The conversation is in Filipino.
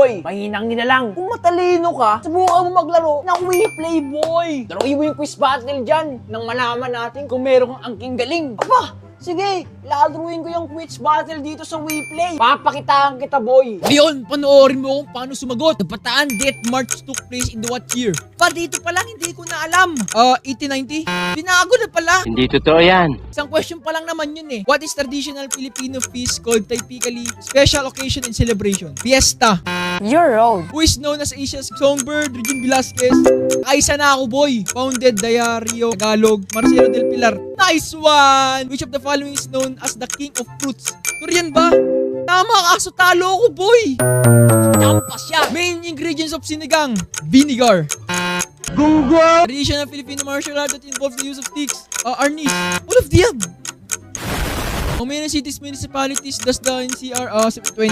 Hoy, mahinang nila lang. Kung matalino ka, subukan mo maglaro ng WePlay, boy. Laruin mo yung quiz battle dyan nang malaman natin kung meron kang angking galing. Aba, sige, laruin ko yung quiz battle dito sa WePlay. Papakitaan kita, boy. Ngayon, panoorin mo kung paano sumagot. Nabataan Death March took place in the what year? Pa, dito pa lang, hindi ko na alam. 1890? Binago na pala. Hindi totoo yan. Isang question pa lang naman yun eh. What is traditional Filipino feast called typically special occasion and celebration? Fiesta. You're wrong. Who is known as Asia's songbird? Regine Velasquez. Kaisa na ako, boy. Founded Diario Tagalog. Marcelo del Pilar. Nice one! Which of the following is known as the king of fruits? Durian ba? Tama, kaso talo ako, boy. Champas siya. Main ingredients of sinigang. Vinegar. Gunggwa! Traditional Filipino martial art that involves the use of sticks. Arnis. All of the above. How many cities, municipalities does the NCR 20?